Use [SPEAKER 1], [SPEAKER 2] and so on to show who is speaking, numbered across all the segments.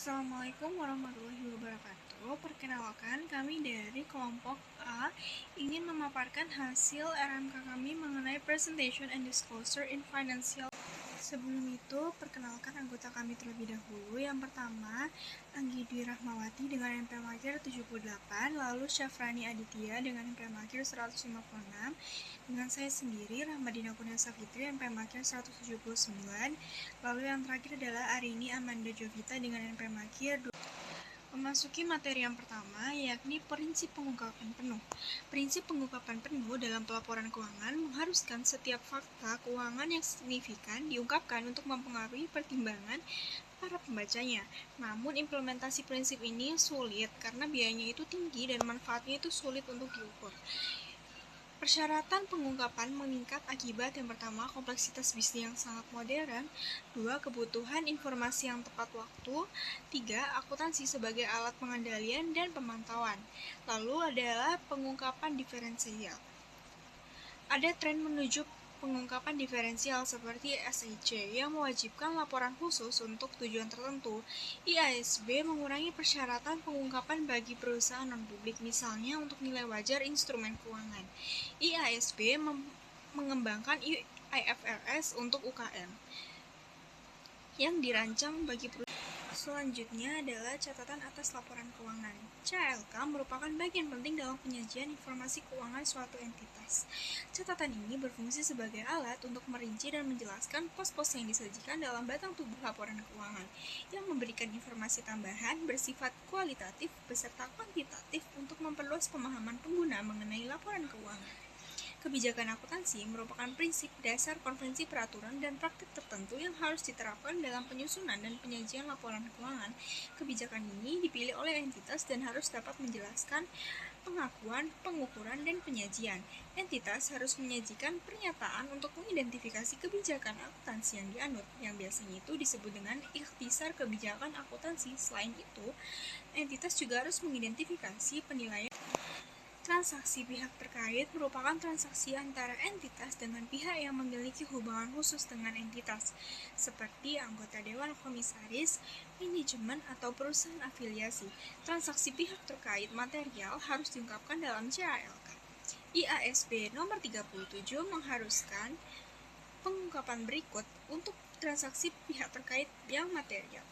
[SPEAKER 1] Assalamualaikum warahmatullahi wabarakatuh. Perkenalkan, kami dari kelompok A ingin memaparkan hasil RMK kami mengenai Presentation and Disclosure in Financial. Sebelum itu, perkenalkan anggota kami terlebih dahulu. Yang pertama, Anggi Dwi Rahmawati dengan NPM Akhir 78, lalu Syafrani Aditya dengan NPM Akhir 156, dengan saya sendiri, Rahmadina Kurniasa Fitri, NPM Akhir 179, lalu yang terakhir adalah Arini Amanda Jovita dengan NPM Akhir 2. Memasuki materi yang pertama, yakni prinsip pengungkapan penuh. Prinsip pengungkapan penuh dalam pelaporan keuangan mengharuskan setiap fakta keuangan yang signifikan diungkapkan untuk mempengaruhi pertimbangan para pembacanya. Namun implementasi prinsip ini sulit karena biayanya itu tinggi dan manfaatnya itu sulit untuk diukur. Persyaratan pengungkapan meningkat akibat yang pertama, kompleksitas bisnis yang sangat modern, 2. Kebutuhan informasi yang tepat waktu, 3. Akuntansi sebagai alat pengendalian dan pemantauan. Lalu adalah pengungkapan diferensial. Ada tren menuju pengungkapan diferensial seperti SIC yang mewajibkan laporan khusus untuk tujuan tertentu. IASB mengurangi persyaratan pengungkapan bagi perusahaan non-publik, misalnya untuk nilai wajar instrumen keuangan. IASB mengembangkan IFRS untuk UKM yang dirancang bagi perusahaan. Selanjutnya adalah catatan atas laporan keuangan. CLK merupakan bagian penting dalam penyajian informasi keuangan suatu entitas. Catatan ini berfungsi sebagai alat untuk merinci dan menjelaskan pos-pos yang disajikan dalam batang tubuh laporan keuangan, yang memberikan informasi tambahan bersifat kualitatif beserta kuantitatif untuk memperluas pemahaman pengguna mengenai laporan keuangan. Kebijakan akuntansi merupakan prinsip dasar konvensi peraturan dan praktik tertentu yang harus diterapkan dalam penyusunan dan penyajian laporan keuangan. Kebijakan ini dipilih oleh entitas dan harus dapat menjelaskan pengakuan, pengukuran, dan penyajian. Entitas harus menyajikan pernyataan untuk mengidentifikasi kebijakan akuntansi yang dianut, yang biasanya itu disebut dengan ikhtisar kebijakan akuntansi. Selain itu, entitas juga harus mengidentifikasi penilaian. Transaksi pihak terkait merupakan transaksi antara entitas dengan pihak yang memiliki hubungan khusus dengan entitas, seperti anggota dewan komisaris, manajemen, atau perusahaan afiliasi. Transaksi pihak terkait material harus diungkapkan dalam CALK. IASB nomor 37 mengharuskan pengungkapan berikut untuk transaksi pihak terkait yang material.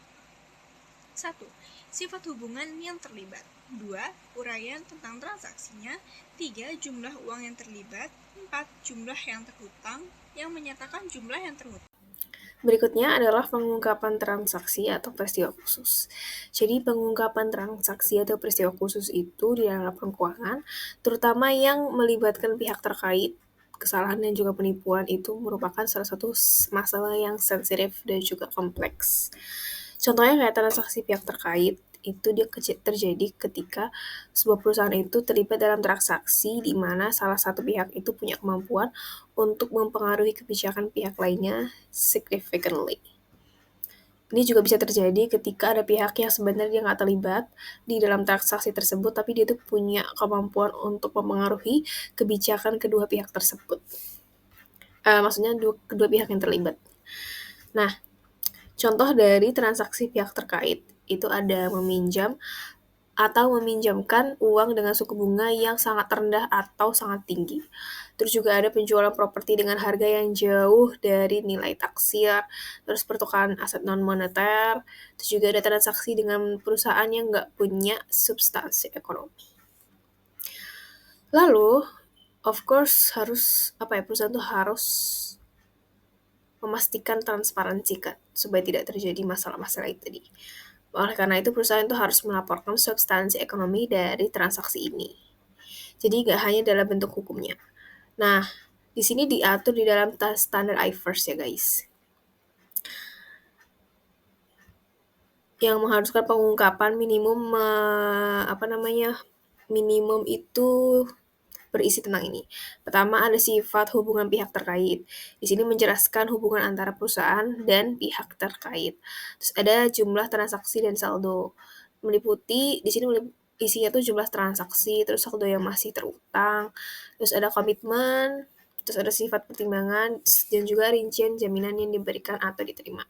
[SPEAKER 1] 1. Sifat hubungan yang terlibat. 2. Uraian tentang transaksinya. 3. Jumlah uang yang terlibat. 4. Jumlah yang terhutang yang menyatakan jumlah yang terhutang.
[SPEAKER 2] Berikutnya adalah pengungkapan transaksi atau peristiwa khusus. Jadi pengungkapan transaksi atau peristiwa khusus itu di dalam laporan keuangan, terutama yang melibatkan pihak terkait, kesalahan dan juga penipuan itu merupakan salah satu masalah yang sensitif dan juga kompleks. Contohnya kayak transaksi pihak terkait, itu dia terjadi ketika sebuah perusahaan itu terlibat dalam transaksi di mana salah satu pihak itu punya kemampuan untuk mempengaruhi kebijakan pihak lainnya significantly. Ini juga bisa terjadi ketika ada pihak yang sebenarnya nggak terlibat di dalam transaksi tersebut, tapi dia tuh punya kemampuan untuk mempengaruhi kebijakan kedua pihak tersebut. Maksudnya kedua pihak yang terlibat. Nah, contoh dari transaksi pihak terkait itu ada meminjam atau meminjamkan uang dengan suku bunga yang sangat rendah atau sangat tinggi. Terus juga ada penjualan properti dengan harga yang jauh dari nilai taksir, terus pertukaran aset non-moneter, terus juga ada transaksi dengan perusahaan yang nggak punya substansi ekonomi. Lalu, of course perusahaan tuh harus memastikan transparansi kan, supaya tidak terjadi masalah-masalah itu tadi. Oleh karena itu, perusahaan itu harus melaporkan substansi ekonomi dari transaksi ini. Jadi nggak hanya dalam bentuk hukumnya. Nah, di sini diatur di dalam standar IFRS ya guys. Yang mengharuskan pengungkapan minimum itu berisi tentang ini. Pertama, ada sifat hubungan pihak terkait. Di sini menjelaskan hubungan antara perusahaan dan pihak terkait. Terus ada jumlah transaksi dan saldo. Di sini isinya tuh jumlah transaksi, terus saldo yang masih terutang, terus ada komitmen, terus ada sifat pertimbangan, dan juga rincian jaminan yang diberikan atau diterima.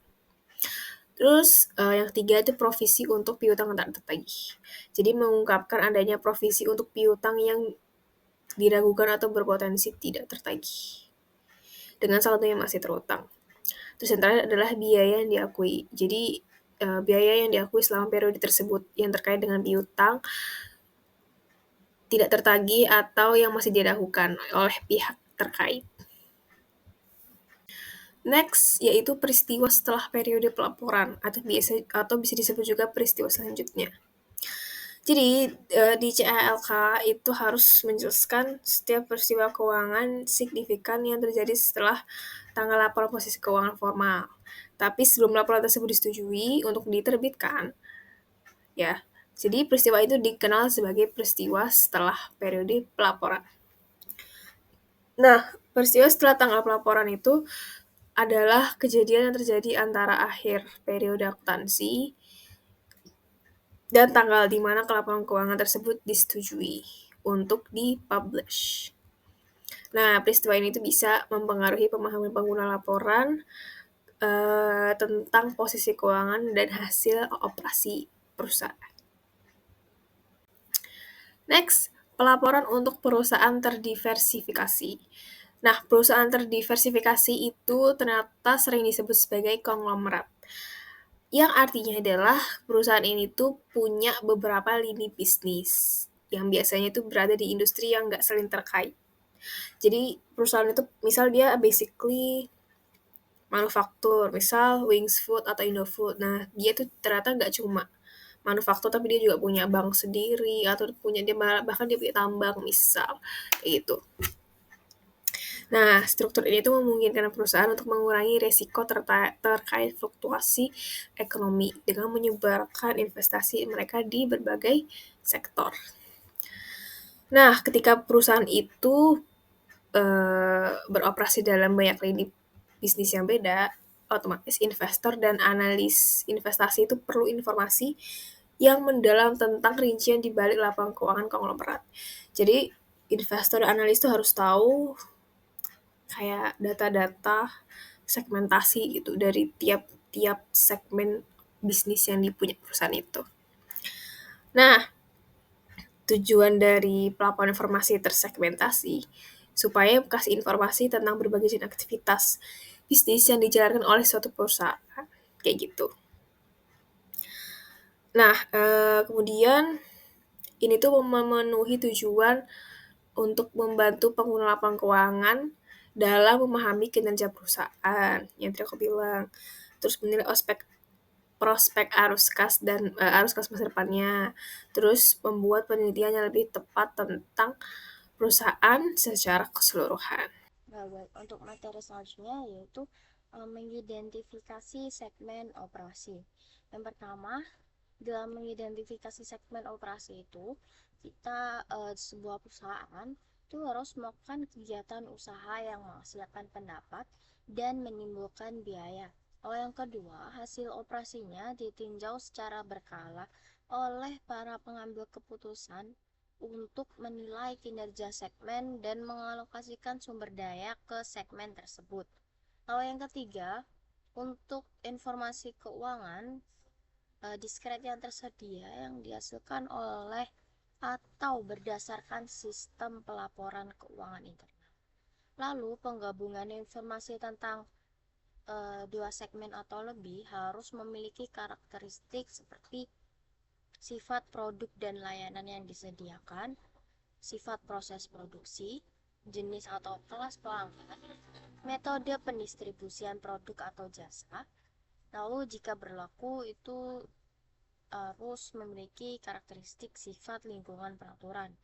[SPEAKER 2] Terus yang ketiga itu provisi untuk piutang tak tertagih. Jadi mengungkapkan adanya provisi untuk piutang yang diragukan atau berpotensi tidak tertagih dengan saldo yang masih terutang. Terus yang terakhir adalah biaya yang diakui. Jadi biaya yang diakui selama periode tersebut yang terkait dengan piutang tidak tertagih atau yang masih diragukan oleh pihak terkait. Next, yaitu peristiwa setelah periode pelaporan atau bisa disebut juga peristiwa selanjutnya. Jadi di CALK itu harus menjelaskan setiap peristiwa keuangan signifikan yang terjadi setelah tanggal laporan posisi keuangan formal. Tapi sebelum laporan tersebut disetujui untuk diterbitkan, ya. Jadi peristiwa itu dikenal sebagai peristiwa setelah periode pelaporan. Nah, peristiwa setelah tanggal pelaporan itu adalah kejadian yang terjadi antara akhir periode akuntansi dan tanggal di mana laporan keuangan tersebut disetujui untuk dipublish. Nah, peristiwa ini tuh bisa mempengaruhi pemahaman pengguna laporan tentang posisi keuangan dan hasil operasi perusahaan. Next, pelaporan untuk perusahaan terdiversifikasi. Nah, perusahaan terdiversifikasi itu ternyata sering disebut sebagai konglomerat. Yang artinya adalah perusahaan ini tuh punya beberapa lini bisnis yang biasanya tuh berada di industri yang nggak saling terkait. Jadi perusahaan itu misal dia basically manufaktur, misal Wings Food atau Indofood. Nah, dia tuh ternyata nggak cuma manufaktur tapi dia juga punya bank sendiri atau punya dia bahkan dia punya tambang misal kayak gitu. Nah, struktur ini tuh memungkinkan perusahaan untuk mengurangi risiko terkait fluktuasi ekonomi dengan menyebarkan investasi mereka di berbagai sektor. Nah, ketika perusahaan itu beroperasi dalam banyak lini bisnis yang beda, otomatis investor dan analis investasi itu perlu informasi yang mendalam tentang rincian di balik laporan keuangan konglomerat. Jadi, investor dan analis itu harus tahu kayak data-data segmentasi gitu dari tiap segmen bisnis yang dipunya perusahaan itu. Nah, tujuan dari pelaporan informasi tersegmentasi supaya kasih informasi tentang berbagai jenis aktivitas bisnis yang dijalankan oleh suatu perusahaan kayak gitu. Nah, kemudian ini tuh memenuhi tujuan untuk membantu pengguna laporan keuangan dalam memahami kinerja perusahaan yang tadi aku bilang. Terus menilai prospek arus kas masa depannya. Terus membuat penelitian yang lebih tepat tentang perusahaan secara keseluruhan.
[SPEAKER 3] Nah, baik. Untuk materi selanjutnya yaitu mengidentifikasi segmen operasi. Yang pertama, dalam mengidentifikasi segmen operasi itu, kita sebuah perusahaan itu harus melakukan kegiatan usaha yang menghasilkan pendapat dan menimbulkan biaya. Lalu yang kedua, hasil operasinya ditinjau secara berkala oleh para pengambil keputusan untuk menilai kinerja segmen dan mengalokasikan sumber daya ke segmen tersebut. Lalu yang ketiga, untuk informasi keuangan diskret yang tersedia yang dihasilkan oleh atau berdasarkan sistem pelaporan keuangan internal. Lalu penggabungan informasi tentang dua segmen atau lebih harus memiliki karakteristik seperti sifat produk dan layanan yang disediakan, sifat proses produksi, jenis atau kelas pelanggan, metode pendistribusian produk atau jasa. Lalu jika berlaku itu harus memiliki karakteristik sifat lingkungan peraturan.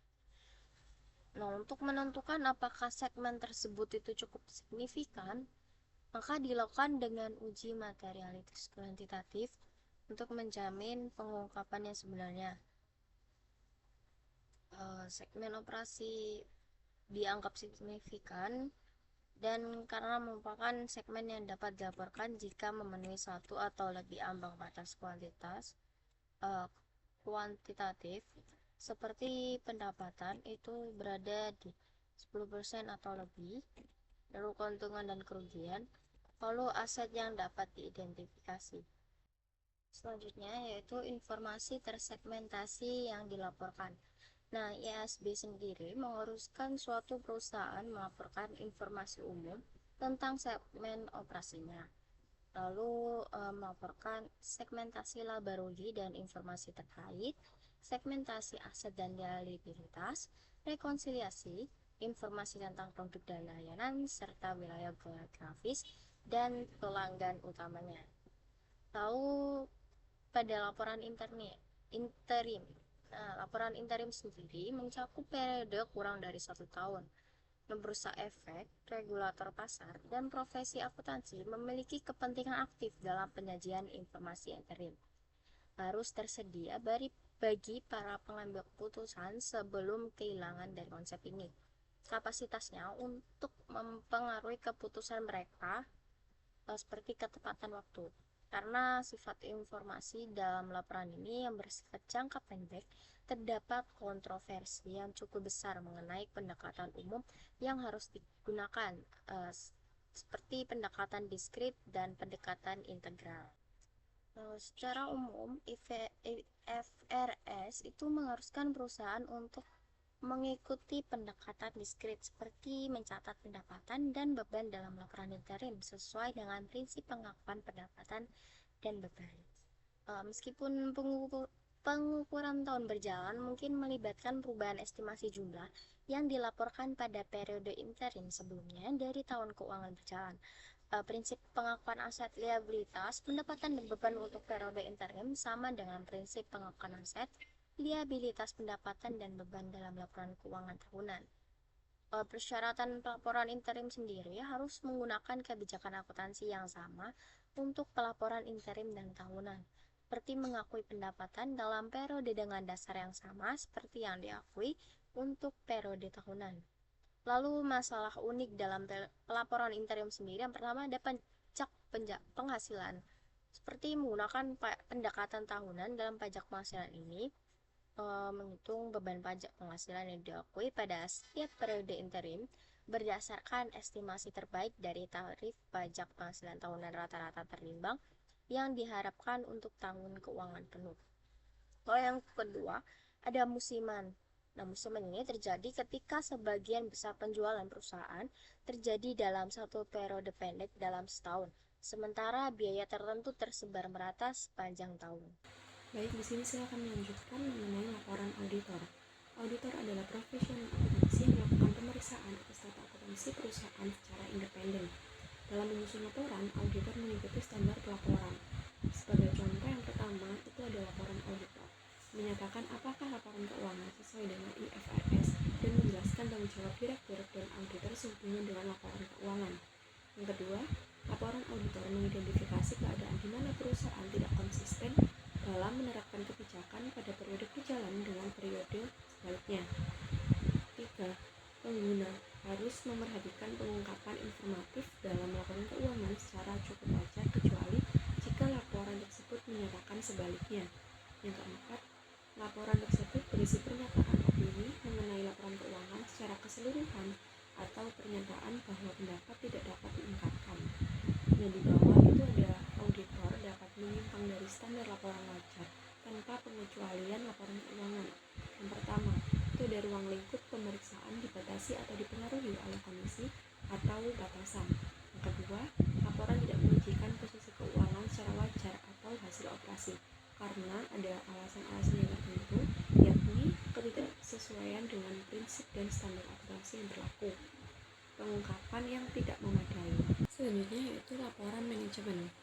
[SPEAKER 3] Nah, untuk menentukan apakah segmen tersebut itu cukup signifikan, maka dilakukan dengan uji materialitas kuantitatif untuk menjamin pengungkapan yang sebenarnya. Segmen operasi dianggap signifikan dan karena merupakan segmen yang dapat dilaporkan jika memenuhi satu atau lebih ambang batas kuantitatif seperti pendapatan itu berada di 10% atau lebih, lalu keuntungan dan kerugian, lalu aset yang dapat diidentifikasi. Selanjutnya yaitu informasi tersegmentasi yang dilaporkan. Nah, IASB sendiri mengharuskan suatu perusahaan melaporkan informasi umum tentang segmen operasinya. Lalu melaporkan segmentasi laba rugi dan informasi terkait, segmentasi aset dan liabilitas, rekonsiliasi, informasi tentang produk dan layanan, serta wilayah geografis dan pelanggan utamanya. Lalu pada interim. Nah, laporan interim sendiri mencakup periode kurang dari 1 tahun. Bursa Efek, regulator pasar, dan profesi akuntansi memiliki kepentingan aktif dalam penyajian informasi interim. Harus tersedia bagi para pengambil keputusan sebelum kehilangan dari konsep ini. Kapasitasnya untuk mempengaruhi keputusan mereka seperti ketepatan waktu. Karena sifat informasi dalam laporan ini yang bersifat jangka pendek, terdapat kontroversi yang cukup besar mengenai pendekatan umum yang harus digunakan, seperti pendekatan diskrit dan pendekatan integral. Secara umum, IFRS itu mengharuskan perusahaan untuk mengikuti pendekatan diskrit seperti mencatat pendapatan dan beban dalam laporan interim sesuai dengan prinsip pengakuan pendapatan dan beban. Meskipun pengukuran tahun berjalan mungkin melibatkan perubahan estimasi jumlah yang dilaporkan pada periode interim sebelumnya dari tahun keuangan berjalan. Prinsip pengakuan aset liabilitas, pendapatan dan beban untuk periode interim sama dengan prinsip pengakuan aset, liabilitas pendapatan dan beban dalam laporan keuangan tahunan. Persyaratan pelaporan interim sendiri harus menggunakan kebijakan akuntansi yang sama untuk pelaporan interim dan tahunan, seperti mengakui pendapatan dalam periode dengan dasar yang sama seperti yang diakui untuk periode tahunan. Lalu masalah unik dalam pelaporan interim sendiri, yang pertama ada pajak penghasilan. Seperti menggunakan pendekatan tahunan dalam pajak penghasilan ini, menghitung beban pajak penghasilan yang diakui pada setiap periode interim berdasarkan estimasi terbaik dari tarif pajak penghasilan tahunan rata-rata terimbang yang diharapkan untuk tahun keuangan penuh. Kalau yang kedua, ada musiman. Nah, musiman ini terjadi ketika sebagian besar penjualan perusahaan terjadi dalam satu periode pendek dalam setahun, sementara biaya tertentu tersebar merata sepanjang tahun.
[SPEAKER 2] Baik, di sini saya akan melanjutkan mengenai laporan auditor. Auditor adalah profesional akuntansi yang melakukan pemeriksaan atas tata akuntansi perusahaan secara independen. Dalam menyusun laporan, auditor mengikuti standar pelaporan. Sebagai contoh yang pertama, itu ada laporan auditor. Menyatakan apakah laporan keuangan sesuai dengan IFRS dan menjelaskan tanggung jawab direktur dan auditor sehubungan dengan laporan keuangan. Yang kedua, laporan auditor mengidentifikasi keadaan di mana perusahaan tidak konsisten dalam menerapkan kebijakan pada periode berjalan dengan periode sebaliknya. 3. Pengguna harus memerhatikan pengungkapan informatif dalam laporan keuangan secara cukup wajar kecuali jika laporan tersebut menyatakan sebaliknya. Yang keempat, laporan tersebut berisi pernyataan opini mengenai laporan keuangan secara keseluruhan atau pernyataan bahwa pendapat tidak dapat diungkapkan. Dan di bawah itu ada auditor dapat menyimpang dari standar laporan wajar tanpa pengecualian laporan keuangan. Yang pertama, itu ada ruang lingkup pemeriksaan dibatasi atau dipengaruhi oleh kondisi atau batasan. Yang kedua, laporan tidak menunjukkan posisi keuangan secara wajar atau hasil operasi karena ada alasan-alasan yang tertentu, yakni ketidaksesuaian dengan prinsip dan standar akuntansi yang berlaku. Pengungkapan yang tidak memadai. Selanjutnya yaitu laporan manajemen.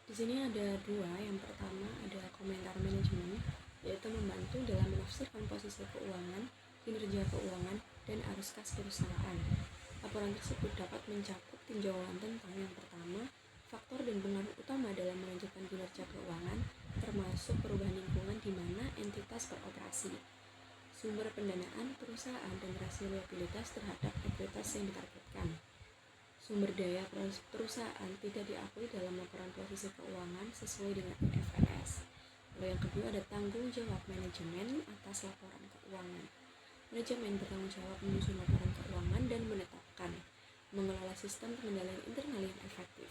[SPEAKER 2] Di sini ada dua. Yang pertama ada komentar manajemen, yaitu membantu dalam menafsirkan posisi keuangan, kinerja keuangan, dan arus kas perusahaan. Laporan tersebut dapat mencakup tinjauan tentang yang pertama, faktor dan pengaruh utama dalam melanjutkan kinerja keuangan, termasuk perubahan lingkungan di mana entitas beroperasi, sumber pendanaan perusahaan dan rasio liabilitas terhadap ekuitas yang ditargetkan. Sumber daya perusahaan tidak diakui dalam laporan posisi keuangan sesuai dengan IFRS. Lalu yang kedua ada tanggung jawab manajemen atas laporan keuangan. Manajemen bertanggung jawab menyusun laporan keuangan dan menetapkan, mengelola sistem pengendalian internal yang efektif.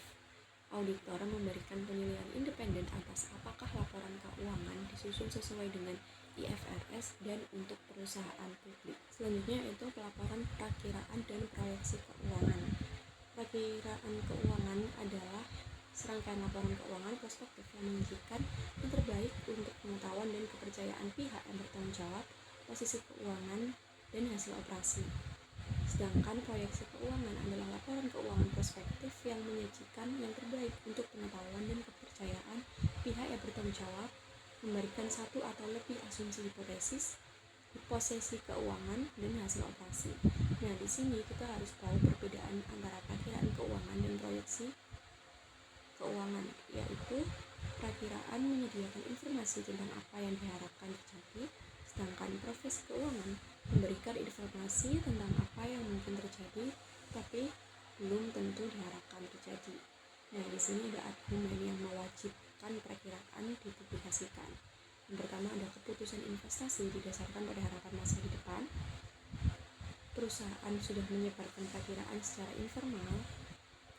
[SPEAKER 4] auditor memberikan penilaian independen atas apakah laporan keuangan disusun sesuai dengan IFRS dan untuk perusahaan publik. Selanjutnya itu pelaporan perakiraan dan proyeksi keuangan. Perakiraan keuangan adalah serangkaian laporan keuangan prospektif yang menunjukkan yang terbaik untuk pengetahuan dan kepercayaan pihak yang bertanggung jawab, posisi keuangan, dan hasil operasi. Sedangkan proyeksi keuangan adalah laporan keuangan prospektif yang menyajikan yang terbaik untuk pengetahuan dan kepercayaan pihak yang bertanggung jawab, memberikan satu atau lebih asumsi hipotesis, posisi keuangan, dan hasil operasi. Nah, di sini kita harus tahu perbedaan antara perakiraan keuangan dan proyeksi keuangan, yaitu perakiraan menyediakan informasi tentang apa yang diharapkan terjadi, sedangkan profesi keuangan memberikan informasi tentang apa yang mungkin terjadi tapi belum tentu diharapkan terjadi. Nah, di sini ada argumen yang mewajibkan perakiraan dipublikasikan. Yang pertama ada keputusan investasi didasarkan pada harapan masa di depan. Perusahaan sudah menyebarkan perakiraan secara informal.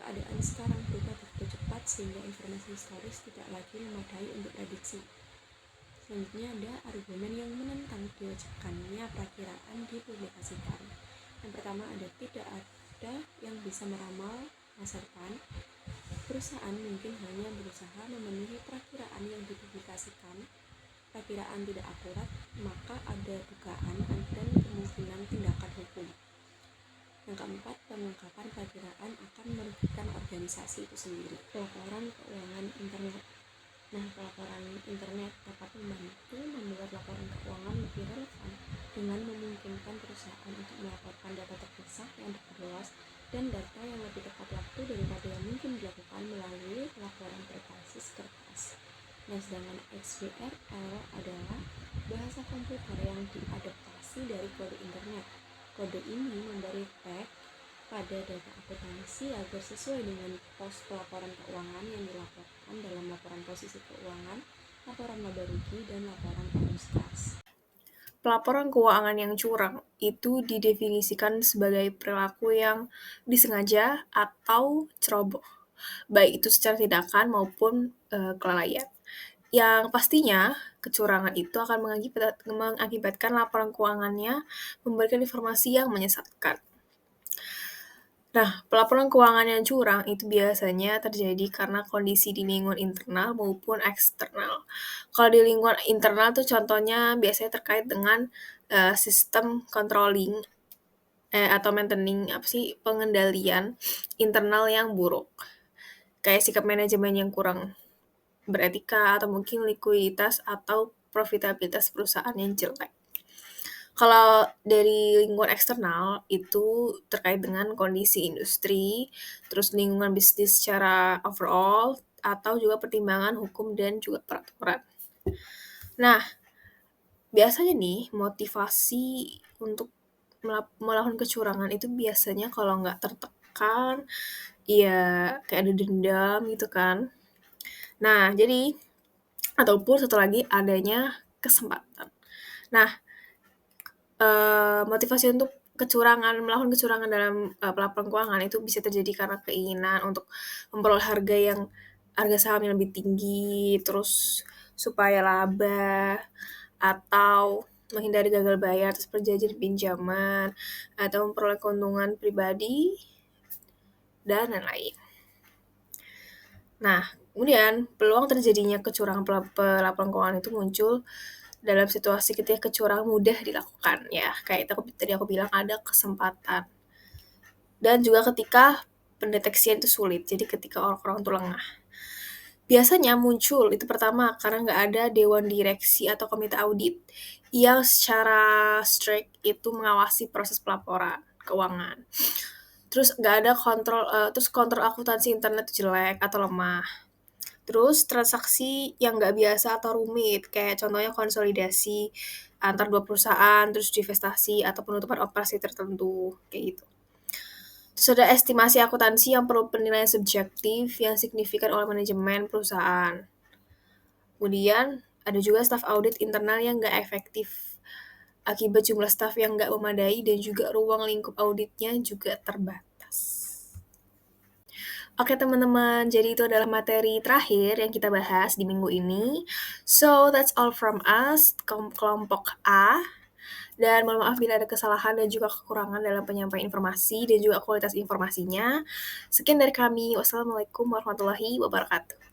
[SPEAKER 4] Keadaan sekarang berubah begitu cepat sehingga informasi historis tidak lagi memadai untuk prediksi. Selanjutnya ada argumen yang menentang diwajibkannya perakiraan dipublikasikan. Yang pertama ada tidak ada yang bisa meramal masa depan. Perusahaan mungkin hanya berusaha memenuhi perakiraan yang dipublikasikan. Perakiraan tidak akurat, maka ada dugaan dan kemungkinan tindakan hukum. Yang keempat, pengungkapan perakiraan akan merugikan organisasi itu sendiri. Pelaporan keuangan internet. Nah, pelaporan internet dapat membantu membuat laporan keuangan lebih relevan dengan memungkinkan perusahaan untuk melaporkan data terpisah yang diperluas dan data yang lebih tepat waktu daripada yang mungkin dilakukan melalui laporan berbasis kertas. Nah, sedangkan XBRL adalah bahasa komputer yang diadaptasi dari kode internet. Kode ini memberi tag pada data akuntansi agar sesuai dengan pos pelaporan keuangan yang dilaporkan dalam laporan posisi keuangan, laporan laba rugi, dan laporan arus kas.
[SPEAKER 2] Pelaporan keuangan yang curang itu didefinisikan sebagai perilaku yang disengaja atau ceroboh, baik itu secara tindakan maupun kelalaian. Yang pastinya, kecurangan itu akan mengakibatkan laporan keuangannya memberikan informasi yang menyesatkan. Nah, pelaporan keuangan yang curang itu biasanya terjadi karena kondisi di lingkungan internal maupun eksternal. Kalau di lingkungan internal tuh contohnya biasanya terkait dengan sistem controlling atau maintaining pengendalian internal yang buruk. Kayak sikap manajemen yang kurang beretika atau mungkin likuiditas atau profitabilitas perusahaan yang jelek. Kalau dari lingkungan eksternal itu terkait dengan kondisi industri, terus lingkungan bisnis secara overall, atau juga pertimbangan hukum dan juga peraturan. Nah, biasanya nih motivasi untuk melakukan kecurangan itu biasanya kalau nggak tertekan, ya kayak ada dendam gitu kan. Nah, jadi ataupun satu lagi adanya kesempatan. Nah, motivasi untuk melakukan kecurangan dalam pelaporan keuangan itu bisa terjadi karena keinginan untuk memperoleh harga saham yang lebih tinggi, terus supaya laba, atau menghindari gagal bayar atas perjanjian pinjaman, atau memperoleh keuntungan pribadi, dan lain-lain. Nah, kemudian peluang terjadinya kecurangan pelaporan keuangan itu muncul dalam situasi ketika kecurangan mudah dilakukan ya, kayak tadi aku bilang ada kesempatan. Dan juga ketika pendeteksian itu sulit, jadi ketika orang-orang itu lengah. Biasanya muncul itu pertama karena nggak ada dewan direksi atau komite audit yang secara strict itu mengawasi proses pelaporan keuangan. Terus nggak ada kontrol akuntansi internet jelek atau lemah. Terus transaksi yang nggak biasa atau rumit, kayak contohnya konsolidasi antar dua perusahaan, terus divestasi atau penutupan operasi tertentu, kayak gitu. Terus ada estimasi akuntansi yang perlu penilaian subjektif yang signifikan oleh manajemen perusahaan. Kemudian ada juga staf audit internal yang nggak efektif akibat jumlah staf yang nggak memadai dan juga ruang lingkup auditnya juga terbatas. Oke teman-teman, jadi itu adalah materi terakhir yang kita bahas di minggu ini. So, that's all from us, kelompok A. Dan mohon maaf bila ada kesalahan dan juga kekurangan dalam penyampaian informasi dan juga kualitas informasinya. Sekian dari kami. Wassalamualaikum warahmatullahi wabarakatuh.